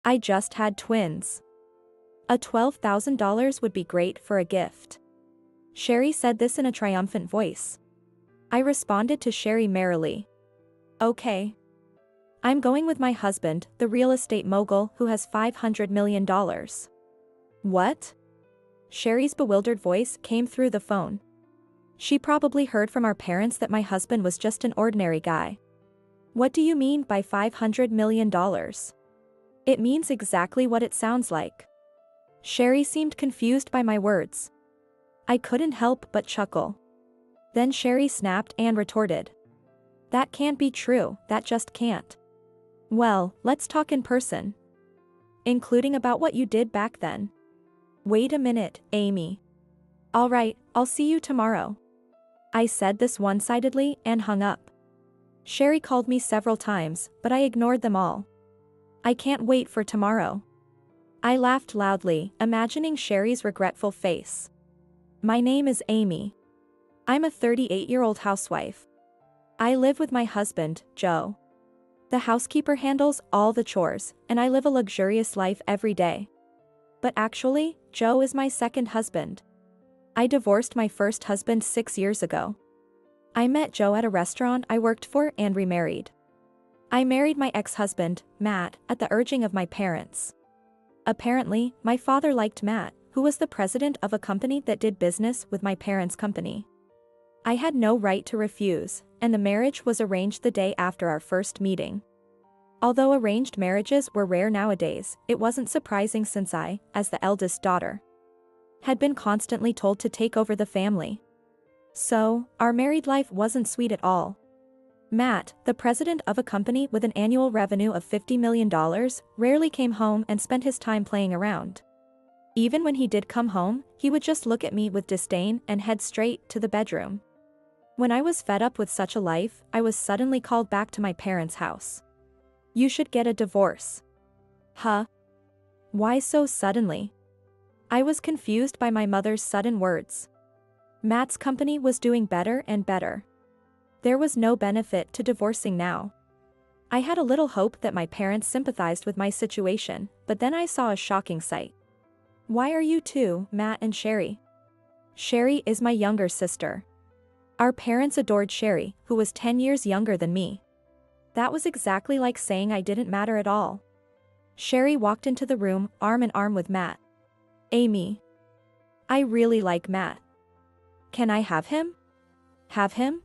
I just had twins. A $12,000 would be great for a gift. Sherry said this in a triumphant voice. I responded to Sherry merrily. Okay. I'm going with my husband, the real estate mogul who has $500 million. What? Sherry's bewildered voice came through the phone. She probably heard from our parents that my husband was just an ordinary guy. What do you mean by $500 million? It means exactly what it sounds like. Sherry seemed confused by my words. I couldn't help but chuckle. Then Sherry snapped and retorted. That can't be true, that just can't. Well, let's talk in person. Including about what you did back then. Wait a minute, Amy. Alright, I'll see you tomorrow. I said this one-sidedly and hung up. Sherry called me several times, but I ignored them all. I can't wait for tomorrow. I laughed loudly, imagining Sherry's regretful face. My name is Amy. I'm a 38-year-old housewife. I live with my husband, Joe. The housekeeper handles all the chores, and I live a luxurious life every day. But actually, Joe is my second husband. I divorced my first husband 6 years ago. I met Joe at a restaurant I worked for and remarried. I married my ex-husband, Matt, at the urging of my parents. Apparently, my father liked Matt, who was the president of a company that did business with my parents' company. I had no right to refuse, and the marriage was arranged the day after our first meeting. Although arranged marriages were rare nowadays, it wasn't surprising since I, as the eldest daughter, had been constantly told to take over the family. So, our married life wasn't sweet at all. Matt, the president of a company with an annual revenue of $50 million, rarely came home and spent his time playing around. Even when he did come home, he would just look at me with disdain and head straight to the bedroom. When I was fed up with such a life, I was suddenly called back to my parents' house. You should get a divorce. Huh? Why so suddenly? I was confused by my mother's sudden words. Matt's company was doing better and better. There was no benefit to divorcing now. I had a little hope that my parents sympathized with my situation, but then I saw a shocking sight. Why are you two, Matt and Sherry? Sherry is my younger sister. Our parents adored Sherry, who was 10 years younger than me. That was exactly like saying I didn't matter at all. Sherry walked into the room, arm in arm with Matt. Amy. I really like Matt. Can I have him? Have him?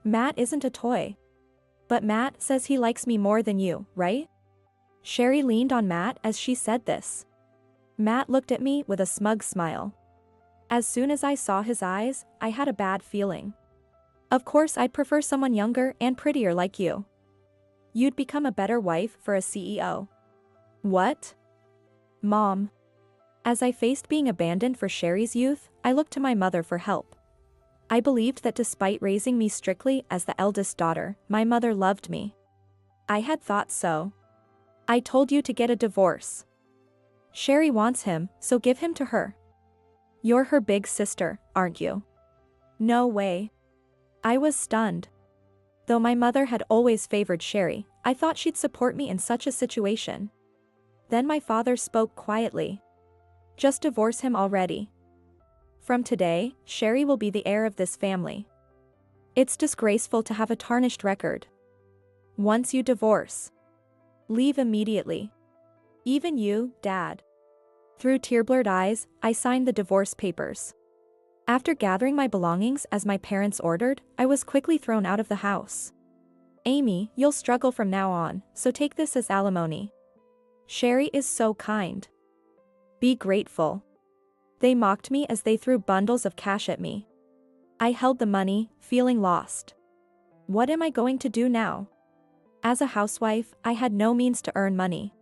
Matt isn't a toy. But Matt says he likes me more than you, right? Sherry leaned on Matt as she said this. Matt looked at me with a smug smile. As soon as I saw his eyes, I had a bad feeling. Of course I'd prefer someone younger and prettier like you. You'd become a better wife for a CEO. What? Mom. As I faced being abandoned for Sherry's youth, I looked to my mother for help. I believed that despite raising me strictly as the eldest daughter, my mother loved me. I had thought so. I told you to get a divorce. Sherry wants him, so give him to her. You're her big sister, aren't you? No way. I was stunned. Though my mother had always favored Sherry, I thought she'd support me in such a situation. Then my father spoke quietly. Just divorce him already. From today, Sherry will be the heir of this family. It's disgraceful to have a tarnished record. Once you divorce, leave immediately. Even you, Dad. Through tear-blurred eyes, I signed the divorce papers. After gathering my belongings as my parents ordered, I was quickly thrown out of the house. Amy, you'll struggle from now on, so take this as alimony. Sherry is so kind. Be grateful. They mocked me as they threw bundles of cash at me. I held the money, feeling lost. What am I going to do now? As a housewife, I had no means to earn money.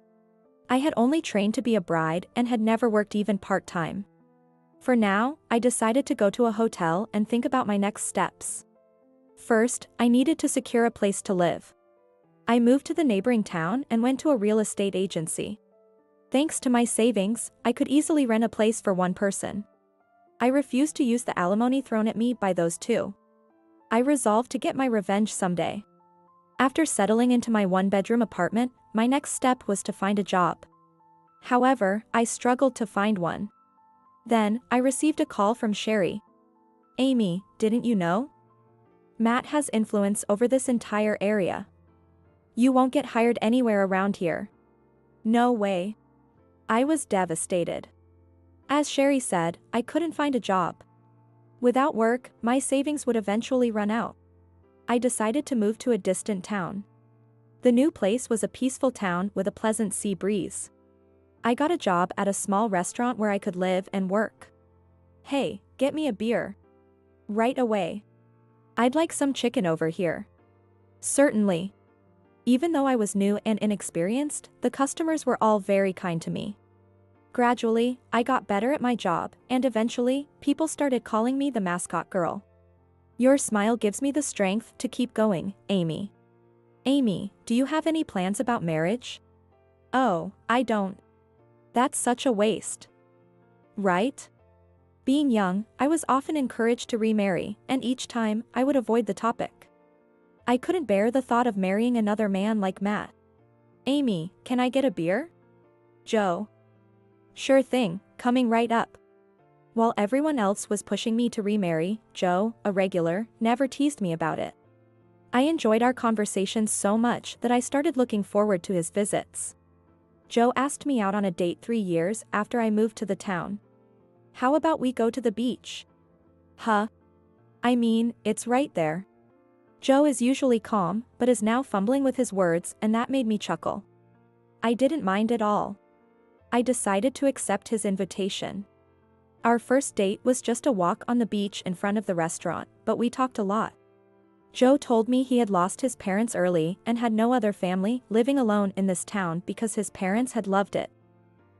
I had only trained to be a bride and had never worked even part-time. For now, I decided to go to a hotel and think about my next steps. First, I needed to secure a place to live. I moved to the neighboring town and went to a real estate agency. Thanks to my savings, I could easily rent a place for one person. I refused to use the alimony thrown at me by those two. I resolved to get my revenge someday. After settling into my one-bedroom apartment, my next step was to find a job. However, I struggled to find one. Then, I received a call from Sherry. Amy, didn't you know? Matt has influence over this entire area. You won't get hired anywhere around here. No way. I was devastated. As Sherry said, I couldn't find a job. Without work, my savings would eventually run out. I decided to move to a distant town. The new place was a peaceful town with a pleasant sea breeze. I got a job at a small restaurant where I could live and work. Hey, get me a beer. Right away. I'd like some chicken over here. Certainly. Even though I was new and inexperienced, the customers were all very kind to me. Gradually, I got better at my job, and eventually, people started calling me the mascot girl. Your smile gives me the strength to keep going, Amy. Amy, do you have any plans about marriage? Oh, I don't. That's such a waste. Right? Being young, I was often encouraged to remarry, and each time, I would avoid the topic. I couldn't bear the thought of marrying another man like Matt. Amy, can I get a beer? Joe. Sure thing, coming right up. While everyone else was pushing me to remarry, Joe, a regular, never teased me about it. I enjoyed our conversations so much that I started looking forward to his visits. Joe asked me out on a date 3 years after I moved to the town. How about we go to the beach? Huh? I mean, it's right there. Joe is usually calm, but is now fumbling with his words, and that made me chuckle. I didn't mind at all. I decided to accept his invitation. Our first date was just a walk on the beach in front of the restaurant, but we talked a lot. Joe told me he had lost his parents early and had no other family, living alone in this town because his parents had loved it.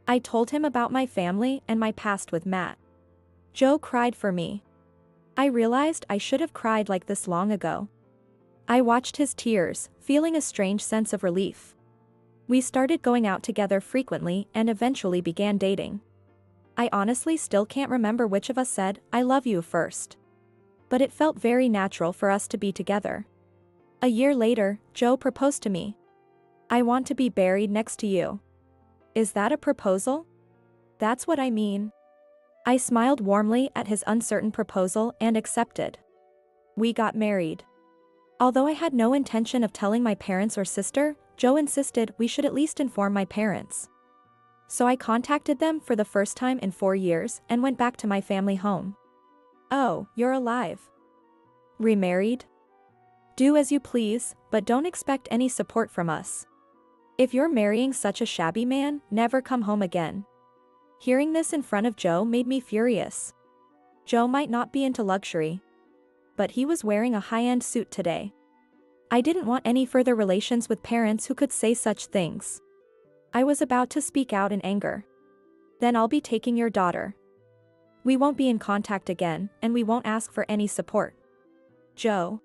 I told him about my family and my past with Matt. Joe cried for me. I realized I should have cried like this long ago. I watched his tears, feeling a strange sense of relief. We started going out together frequently and eventually began dating. I honestly still can't remember which of us said, "I love you" first. But it felt very natural for us to be together. A year later, Joe proposed to me. I want to be buried next to you. Is that a proposal? That's what I mean. I smiled warmly at his uncertain proposal and accepted. We got married. Although I had no intention of telling my parents or sister, Joe insisted we should at least inform my parents. So I contacted them for the first time in 4 years and went back to my family home. Oh, you're alive. Remarried? Do as you please, but don't expect any support from us. If you're marrying such a shabby man, never come home again. Hearing this in front of Joe made me furious. Joe might not be into luxury, but he was wearing a high-end suit today. I didn't want any further relations with parents who could say such things. I was about to speak out in anger. Then I'll be taking your daughter. We won't be in contact again, and we won't ask for any support. Joe.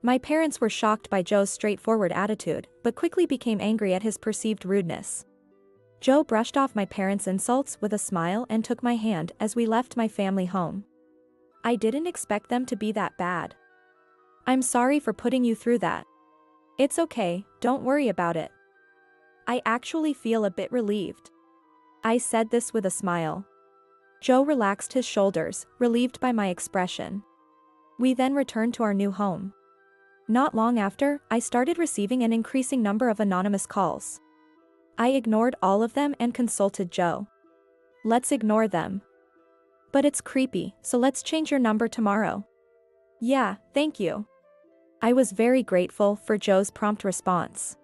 My parents were shocked by Joe's straightforward attitude, but quickly became angry at his perceived rudeness. Joe brushed off my parents' insults with a smile and took my hand as we left my family home. I didn't expect them to be that bad. I'm sorry for putting you through that. It's okay, don't worry about it. I actually feel a bit relieved. I said this with a smile. Joe relaxed his shoulders, relieved by my expression. We then returned to our new home. Not long after, I started receiving an increasing number of anonymous calls. I ignored all of them and consulted Joe. Let's ignore them. But it's creepy, so let's change your number tomorrow. Yeah, thank you. I was very grateful for Joe's prompt response.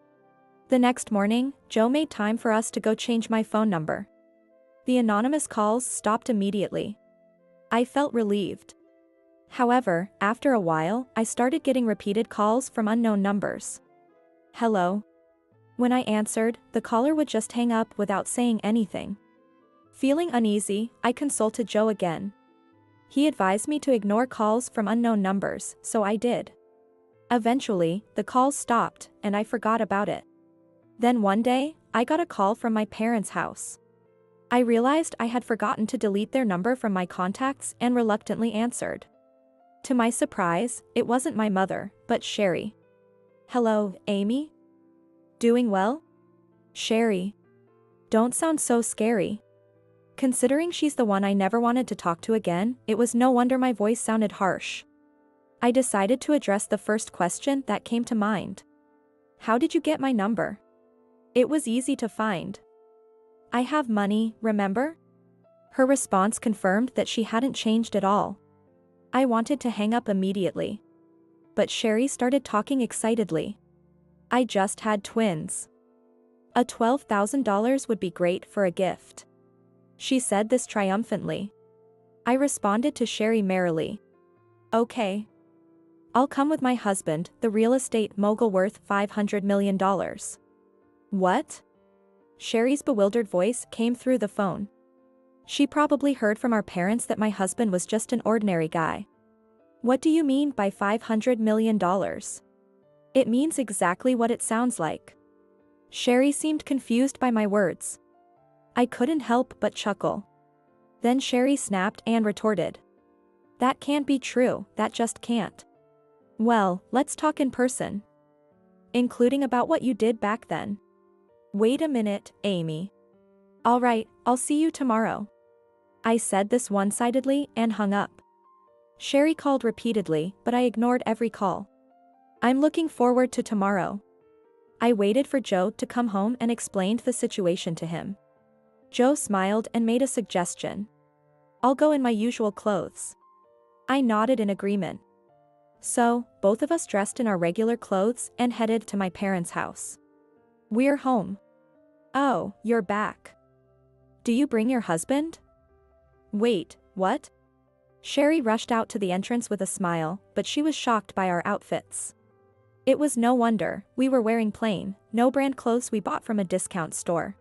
The next morning, Joe made time for us to go change my phone number. The anonymous calls stopped immediately. I felt relieved. However, after a while, I started getting repeated calls from unknown numbers. Hello. When I answered, the caller would just hang up without saying anything. Feeling uneasy, I consulted Joe again. He advised me to ignore calls from unknown numbers, so I did. Eventually, the calls stopped, and I forgot about it. Then one day, I got a call from my parents' house. I realized I had forgotten to delete their number from my contacts and reluctantly answered. To my surprise, it wasn't my mother, but Sherry. Hello, Amy? Doing well? Sherry. Don't sound so scary. Considering she's the one I never wanted to talk to again, it was no wonder my voice sounded harsh. I decided to address the first question that came to mind. How did you get my number? It was easy to find. I have money, remember? Her response confirmed that she hadn't changed at all. I wanted to hang up immediately. But Sherry started talking excitedly. I just had twins. A $12,000 would be great for a gift. She said this triumphantly. I responded to Sherry merrily. Okay. I'll come with my husband, the real estate mogul worth $500 million. What? Sherry's bewildered voice came through the phone. She probably heard from our parents that my husband was just an ordinary guy. What do you mean by $500 million? It means exactly what it sounds like. Sherry seemed confused by my words. I couldn't help but chuckle. Then Sherry snapped and retorted. That can't be true, that just can't. Well, let's talk in person. Including about what you did back then. Wait a minute, Amy. All right, I'll see you tomorrow. I said this one-sidedly and hung up. Sherry called repeatedly, but I ignored every call. I'm looking forward to tomorrow. I waited for Joe to come home and explained the situation to him. Joe smiled and made a suggestion. I'll go in my usual clothes. I nodded in agreement. So, both of us dressed in our regular clothes and headed to my parents' house. We're home. Oh, you're back. Do you bring your husband? Wait, what? Sherry rushed out to the entrance with a smile, but she was shocked by our outfits. It was no wonder, we were wearing plain, no-brand clothes we bought from a discount store.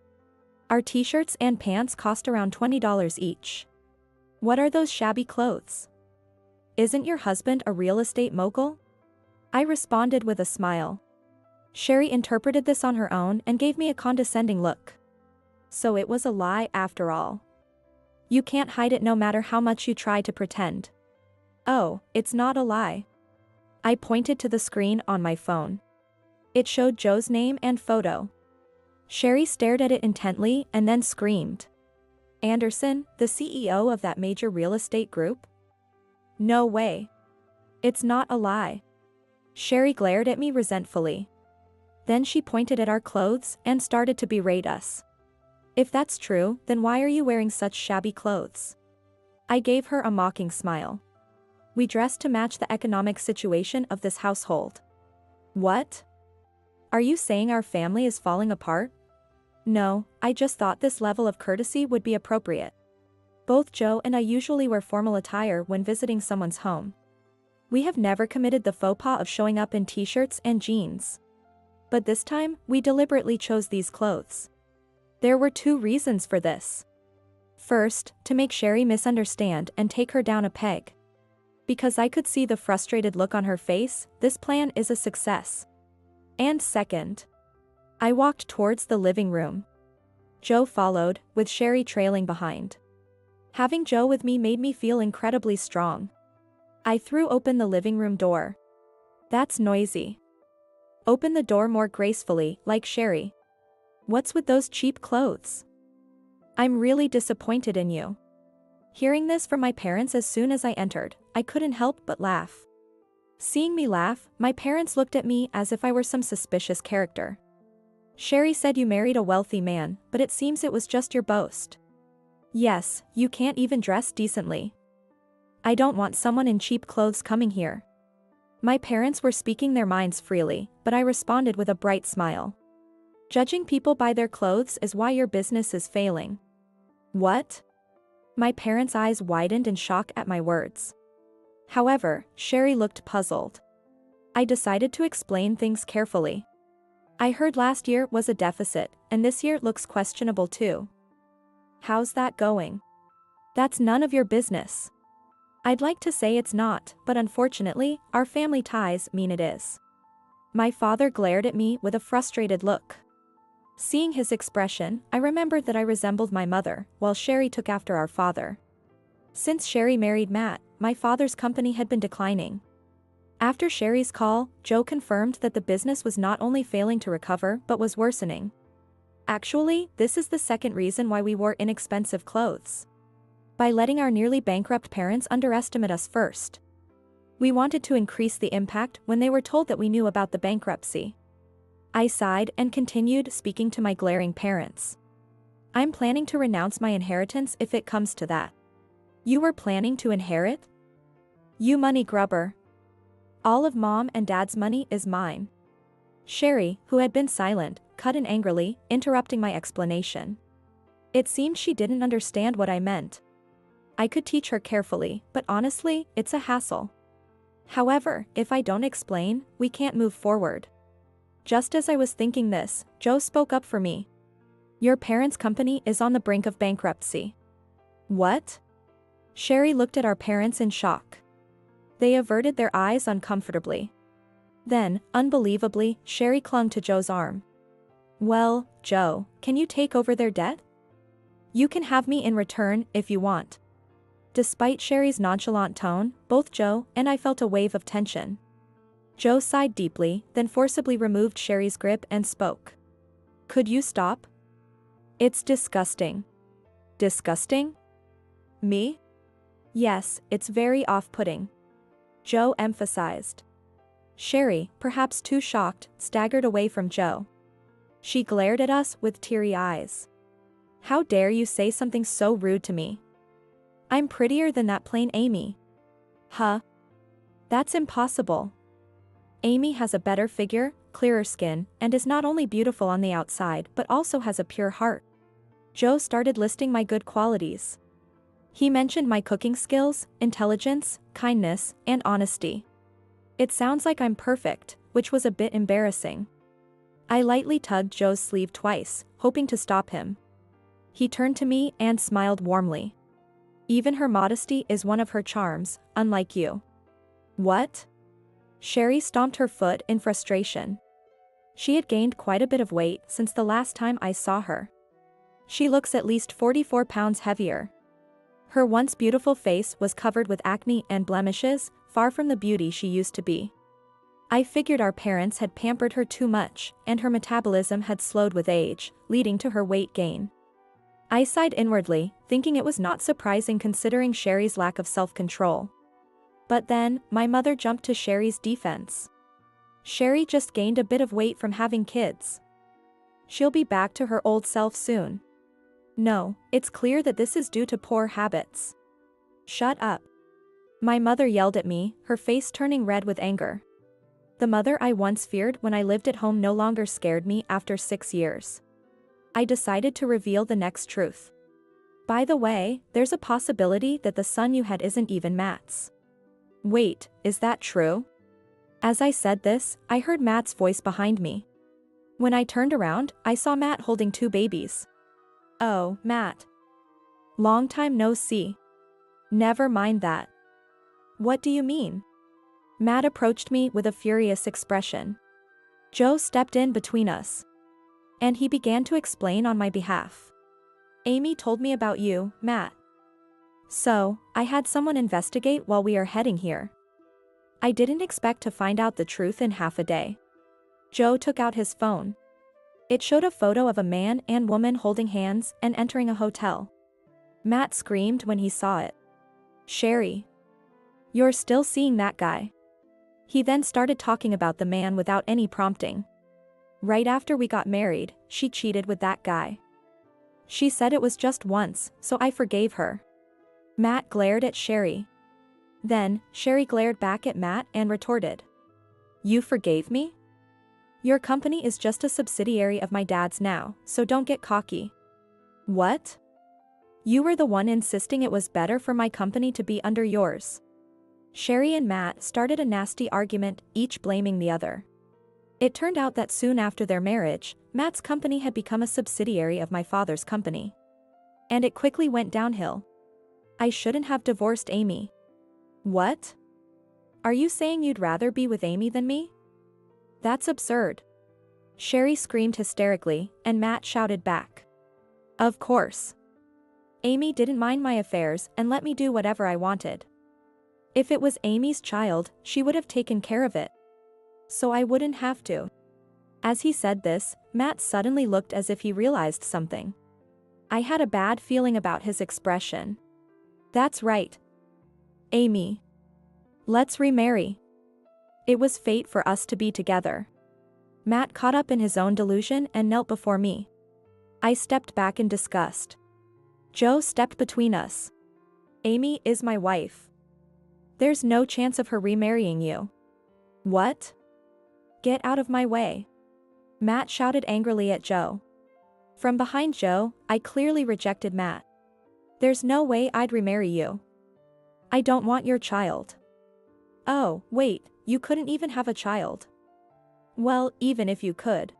Our t-shirts and pants cost around $20 each. What are those shabby clothes? Isn't your husband a real estate mogul? I responded with a smile. Sherry interpreted this on her own and gave me a condescending look. So it was a lie after all. You can't hide it no matter how much you try to pretend. Oh, it's not a lie. I pointed to the screen on my phone. It showed Joe's name and photo. Sherry stared at it intently and then screamed. Anderson, the CEO of that major real estate group? No way. It's not a lie. Sherry glared at me resentfully. Then she pointed at our clothes and started to berate us. If that's true, then why are you wearing such shabby clothes? I gave her a mocking smile. We dressed to match the economic situation of this household. What? Are you saying our family is falling apart? No, I just thought this level of courtesy would be appropriate. Both Joe and I usually wear formal attire when visiting someone's home. We have never committed the faux pas of showing up in t-shirts and jeans. But this time, we deliberately chose these clothes. There were two reasons for this. First, to make Sherry misunderstand and take her down a peg. Because I could see the frustrated look on her face, this plan is a success. And second, I walked towards the living room. Joe followed, with Sherry trailing behind. Having Joe with me made me feel incredibly strong. I threw open the living room door. That's noisy. Open the door more gracefully, like Sherry. What's with those cheap clothes? I'm really disappointed in you. Hearing this from my parents as soon as I entered, I couldn't help but laugh. Seeing me laugh, my parents looked at me as if I were some suspicious character. Sherry said you married a wealthy man, but it seems it was just your boast. Yes, you can't even dress decently. I don't want someone in cheap clothes coming here. My parents were speaking their minds freely, but I responded with a bright smile. Judging people by their clothes is why your business is failing. What? My parents' eyes widened in shock at my words. However, Sherry looked puzzled. I decided to explain things carefully. I heard last year was a deficit, and this year looks questionable too. How's that going? That's none of your business. I'd like to say it's not, but unfortunately, our family ties mean it is. My father glared at me with a frustrated look. Seeing his expression, I remembered that I resembled my mother, while Sherry took after our father. Since Sherry married Matt, my father's company had been declining. After Sherry's call, Joe confirmed that the business was not only failing to recover but was worsening. Actually, this is the second reason why we wore inexpensive clothes. By letting our nearly bankrupt parents underestimate us first. We wanted to increase the impact when they were told that we knew about the bankruptcy. I sighed and continued speaking to my glaring parents. I'm planning to renounce my inheritance if it comes to that. You were planning to inherit? You money grubber. All of Mom and Dad's money is mine. Sherry, who had been silent, cut in angrily, interrupting my explanation. It seemed she didn't understand what I meant. I could teach her carefully, but honestly, it's a hassle. However, if I don't explain, we can't move forward. Just as I was thinking this, Joe spoke up for me. Your parents' company is on the brink of bankruptcy. What? Sherry looked at our parents in shock. They averted their eyes uncomfortably. Then, unbelievably, Sherry clung to Joe's arm. Well, Joe, can you take over their debt? You can have me in return if you want. Despite Sherry's nonchalant tone, both Joe and I felt a wave of tension. Joe sighed deeply, then forcibly removed Sherry's grip and spoke. Could you stop? It's disgusting. Disgusting? Me? Yes, it's very off-putting. Joe emphasized. Sherry, perhaps too shocked, staggered away from Joe. She glared at us with teary eyes. How dare you say something so rude to me? I'm prettier than that plain Amy. Huh? That's impossible. Amy has a better figure, clearer skin, and is not only beautiful on the outside but also has a pure heart. Joe started listing my good qualities. He mentioned my cooking skills, intelligence, kindness, and honesty. It sounds like I'm perfect, which was a bit embarrassing. I lightly tugged Joe's sleeve twice, hoping to stop him. He turned to me and smiled warmly. Even her modesty is one of her charms, unlike you. What? Sherry stomped her foot in frustration. She had gained quite a bit of weight since the last time I saw her. She looks at least 44 pounds heavier. Her once beautiful face was covered with acne and blemishes, far from the beauty she used to be. I figured our parents had pampered her too much, and her metabolism had slowed with age, leading to her weight gain. I sighed inwardly, thinking it was not surprising considering Sherry's lack of self-control. But then, my mother jumped to Sherry's defense. Sherry just gained a bit of weight from having kids. She'll be back to her old self soon. No, it's clear that this is due to poor habits. Shut up. My mother yelled at me, her face turning red with anger. The mother I once feared when I lived at home no longer scared me after 6 years. I decided to reveal the next truth. By the way, there's a possibility that the son you had isn't even Matt's. Wait, is that true? As I said this, I heard Matt's voice behind me. When I turned around, I saw Matt holding 2 babies. Oh, Matt. Long time no see. Never mind that. What do you mean? Matt approached me with a furious expression. Joe stepped in between us. And he began to explain on my behalf. Amy told me about you, Matt. So, I had someone investigate while we are heading here. I didn't expect to find out the truth in half a day. Joe took out his phone. It showed a photo of a man and woman holding hands and entering a hotel. Matt screamed when he saw it. Sherry. You're still seeing that guy. He then started talking about the man without any prompting. Right after we got married, she cheated with that guy. She said it was just once, so I forgave her. Matt glared at Sherry. Then, Sherry glared back at Matt and retorted. You forgave me? Your company is just a subsidiary of my dad's now, so don't get cocky. What? You were the one insisting it was better for my company to be under yours. Sherry and Matt started a nasty argument, each blaming the other. It turned out that soon after their marriage, Matt's company had become a subsidiary of my father's company. And it quickly went downhill. I shouldn't have divorced Amy. What? Are you saying you'd rather be with Amy than me? That's absurd. Sherry screamed hysterically, and Matt shouted back. Of course. Amy didn't mind my affairs and let me do whatever I wanted. If it was Amy's child, she would have taken care of it. So I wouldn't have to. As he said this, Matt suddenly looked as if he realized something. I had a bad feeling about his expression. That's right. Amy. Let's remarry. It was fate for us to be together. Matt caught up in his own delusion and knelt before me. I stepped back in disgust. Joe stepped between us. Amy is my wife. There's no chance of her remarrying you. What? Get out of my way. Matt shouted angrily at Joe. From behind Joe, I clearly rejected Matt. There's no way I'd remarry you. I don't want your child. Oh, wait, you couldn't even have a child. Well, even if you could.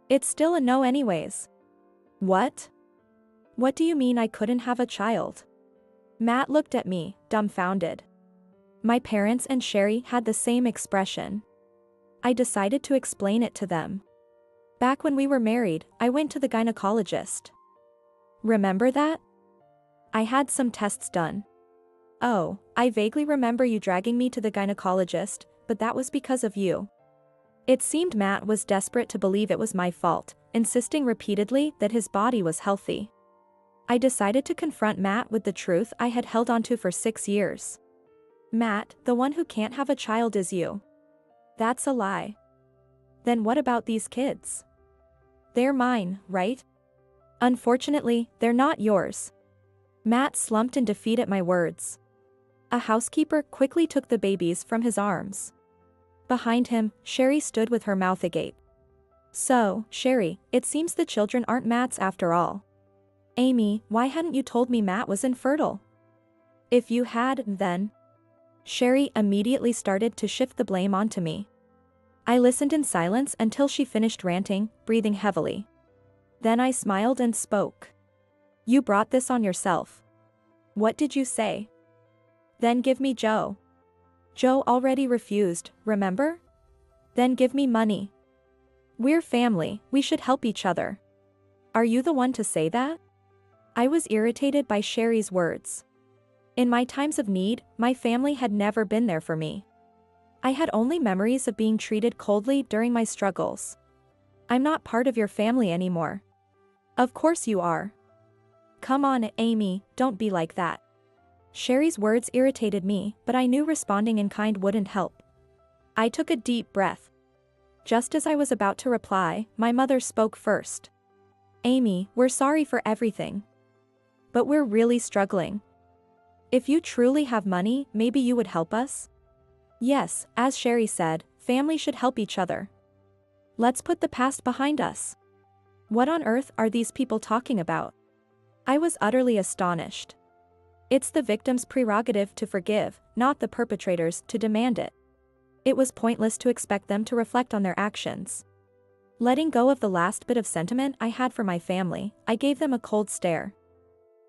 It's still a no anyways. What? What do you mean I couldn't have a child? Matt looked at me, dumbfounded. My parents and Sherry had the same expression. I decided to explain it to them. Back when we were married, I went to the gynecologist. Remember that? I had some tests done. Oh, I vaguely remember you dragging me to the gynecologist, but that was because of you. It seemed Matt was desperate to believe it was my fault, insisting repeatedly that his body was healthy. I decided to confront Matt with the truth I had held onto for 6 years. Matt, the one who can't have a child is you. That's a lie. Then what about these kids? They're mine, right? Unfortunately, they're not yours. Matt slumped in defeat at my words. A housekeeper quickly took the babies from his arms. Behind him, Sherry stood with her mouth agape. So, Sherry, it seems the children aren't Matt's after all. Amy, why hadn't you told me Matt was infertile? If you had, then... Sherry immediately started to shift the blame onto me. I listened in silence until she finished ranting, breathing heavily. Then I smiled and spoke. You brought this on yourself. What did you say? Then give me Joe. Joe already refused, remember? Then give me money. We're family, we should help each other. Are you the one to say that? I was irritated by Sherry's words. In my times of need, my family had never been there for me. I had only memories of being treated coldly during my struggles. I'm not part of your family anymore. Of course you are. Come on, Amy, don't be like that. Sherry's words irritated me, but I knew responding in kind wouldn't help. I took a deep breath. Just as I was about to reply, my mother spoke first. Amy, we're sorry for everything. But we're really struggling. If you truly have money, maybe you would help us? Yes, as Sherry said, family should help each other. Let's put the past behind us. What on earth are these people talking about? I was utterly astonished. It's the victim's prerogative to forgive, not the perpetrator's to demand it. It was pointless to expect them to reflect on their actions. Letting go of the last bit of sentiment I had for my family, I gave them a cold stare.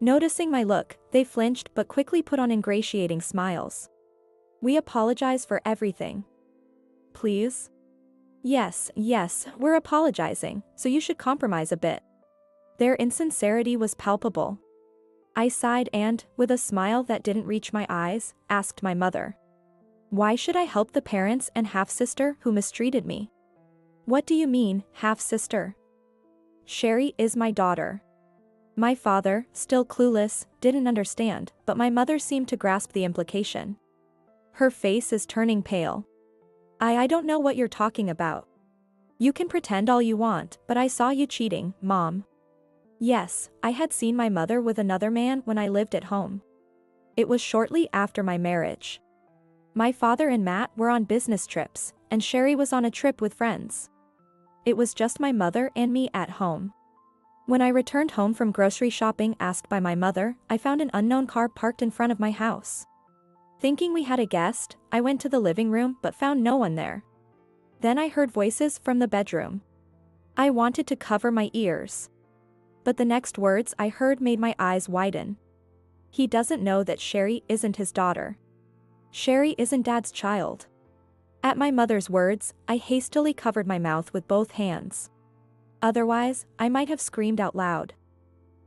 Noticing my look, they flinched but quickly put on ingratiating smiles. We apologize for everything. Please? Yes, we're apologizing, so you should compromise a bit. Their insincerity was palpable. I sighed and, with a smile that didn't reach my eyes, asked my mother. Why should I help the parents and half-sister who mistreated me? What do you mean, half-sister? Sherry is my daughter. My father, still clueless, didn't understand, but my mother seemed to grasp the implication. Her face is turning pale. I don't know what you're talking about. You can pretend all you want, but I saw you cheating, Mom. Yes, I had seen my mother with another man when I lived at home. It was shortly after my marriage. My father and Matt were on business trips, and Sherry was on a trip with friends. It was just my mother and me at home. When I returned home from grocery shopping asked by my mother, I found an unknown car parked in front of my house. Thinking we had a guest, I went to the living room but found no one there. Then I heard voices from the bedroom. I wanted to cover my ears. But the next words I heard made my eyes widen. He doesn't know that Sherry isn't his daughter. Sherry isn't Dad's child. At my mother's words, I hastily covered my mouth with both hands. Otherwise, I might have screamed out loud.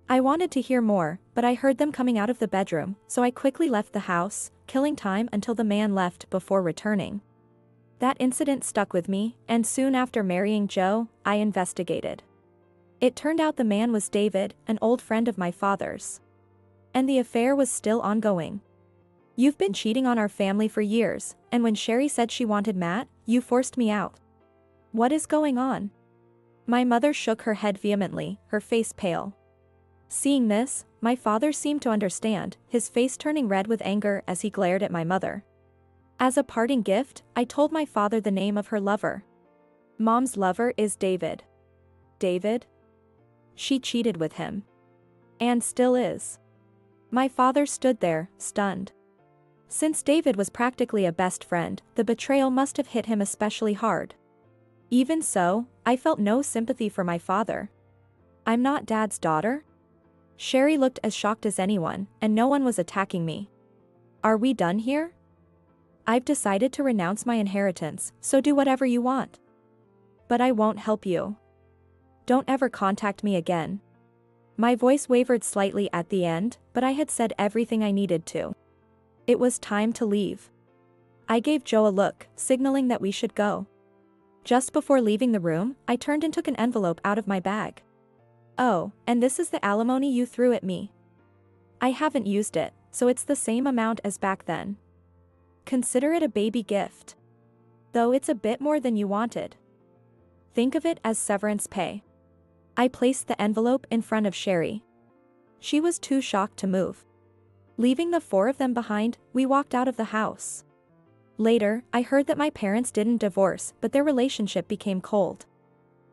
I wanted to hear more, but I heard them coming out of the bedroom, so I quickly left the house, killing time until the man left before returning. That incident stuck with me, and soon after marrying Joe, I investigated. It turned out the man was David, an old friend of my father's. And the affair was still ongoing. You've been cheating on our family for years, and when Sherry said she wanted Matt, you forced me out. What is going on? My mother shook her head vehemently, her face pale. Seeing this, my father seemed to understand, his face turning red with anger as he glared at my mother. As a parting gift, I told my father the name of her lover. Mom's lover is David. David? She cheated with him. And still is. My father stood there, stunned. Since David was practically a best friend, the betrayal must have hit him especially hard. Even so, I felt no sympathy for my father. I'm not Dad's daughter? Sherry looked as shocked as anyone, and no one was attacking me. Are we done here? I've decided to renounce my inheritance, so do whatever you want. But I won't help you. Don't ever contact me again. My voice wavered slightly at the end, but I had said everything I needed to. It was time to leave. I gave Joe a look, signaling that we should go. Just before leaving the room, I turned and took an envelope out of my bag. Oh, and this is the alimony you threw at me. I haven't used it, so it's the same amount as back then. Consider it a baby gift. Though it's a bit more than you wanted. Think of it as severance pay. I placed the envelope in front of Sherry. She was too shocked to move. Leaving the four of them behind, we walked out of the house. Later, I heard that my parents didn't divorce, but their relationship became cold.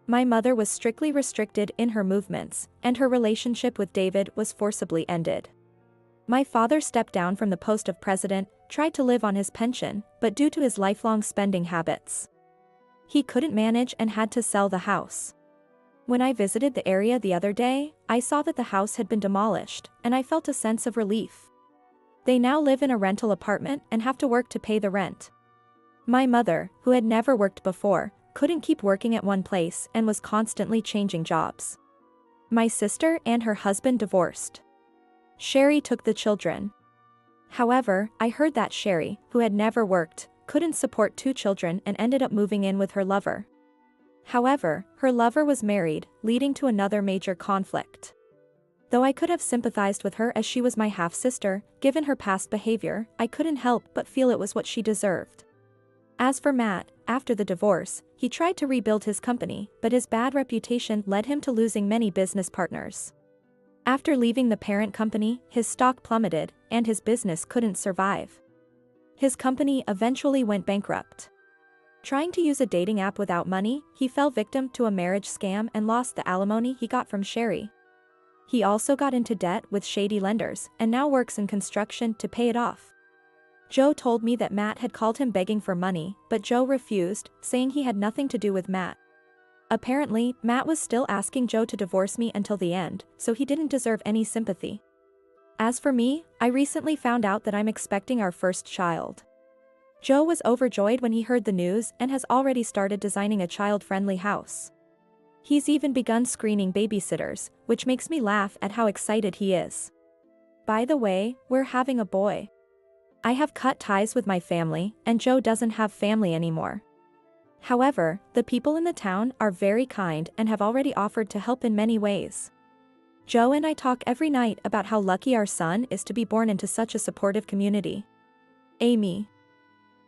My mother was strictly restricted in her movements, and her relationship with David was forcibly ended. My father stepped down from the post of president, tried to live on his pension, but due to his lifelong spending habits, he couldn't manage and had to sell the house. When I visited the area the other day, I saw that the house had been demolished, and I felt a sense of relief. They now live in a rental apartment and have to work to pay the rent. My mother, who had never worked before, couldn't keep working at one place and was constantly changing jobs. My sister and her husband divorced. Sherry took the children. However, I heard that Sherry, who had never worked, couldn't support 2 children and ended up moving in with her lover. However, her lover was married, leading to another major conflict. Though I could have sympathized with her as she was my half-sister, given her past behavior, I couldn't help but feel it was what she deserved. As for Matt, after the divorce, he tried to rebuild his company, but his bad reputation led him to losing many business partners. After leaving the parent company, his stock plummeted, and his business couldn't survive. His company eventually went bankrupt. Trying to use a dating app without money, he fell victim to a marriage scam and lost the alimony he got from Sherry. He also got into debt with shady lenders and now works in construction to pay it off. Joe told me that Matt had called him begging for money, but Joe refused, saying he had nothing to do with Matt. Apparently, Matt was still asking Joe to divorce me until the end, so he didn't deserve any sympathy. As for me, I recently found out that I'm expecting our first child. Joe was overjoyed when he heard the news and has already started designing a child-friendly house. He's even begun screening babysitters, which makes me laugh at how excited he is. By the way, we're having a boy. I have cut ties with my family, and Joe doesn't have family anymore. However, the people in the town are very kind and have already offered to help in many ways. Joe and I talk every night about how lucky our son is to be born into such a supportive community. Amy.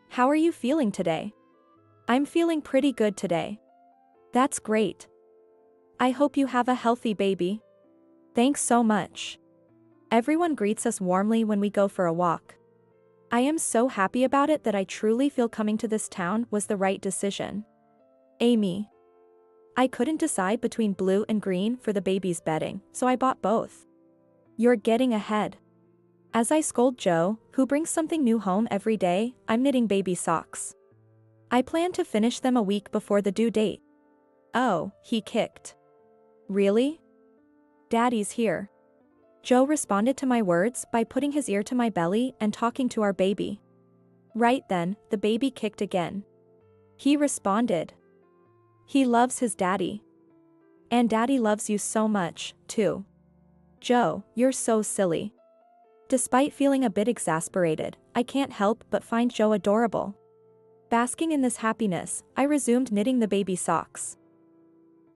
How are you feeling today? I'm feeling pretty good today. That's great. I hope you have a healthy baby. Thanks so much. Everyone greets us warmly when we go for a walk. I am so happy about it that I truly feel coming to this town was the right decision. Amy. I couldn't decide between blue and green for the baby's bedding, so I bought both. You're getting ahead. As I scold Joe, who brings something new home every day, I'm knitting baby socks. I plan to finish them a week before the due date. Oh, he kicked. Really? Daddy's here. Joe responded to my words by putting his ear to my belly and talking to our baby. Right then, the baby kicked again. He responded. He loves his daddy. And daddy loves you so much, too. Joe, you're so silly. Despite feeling a bit exasperated, I can't help but find Joe adorable. Basking in this happiness, I resumed knitting the baby socks.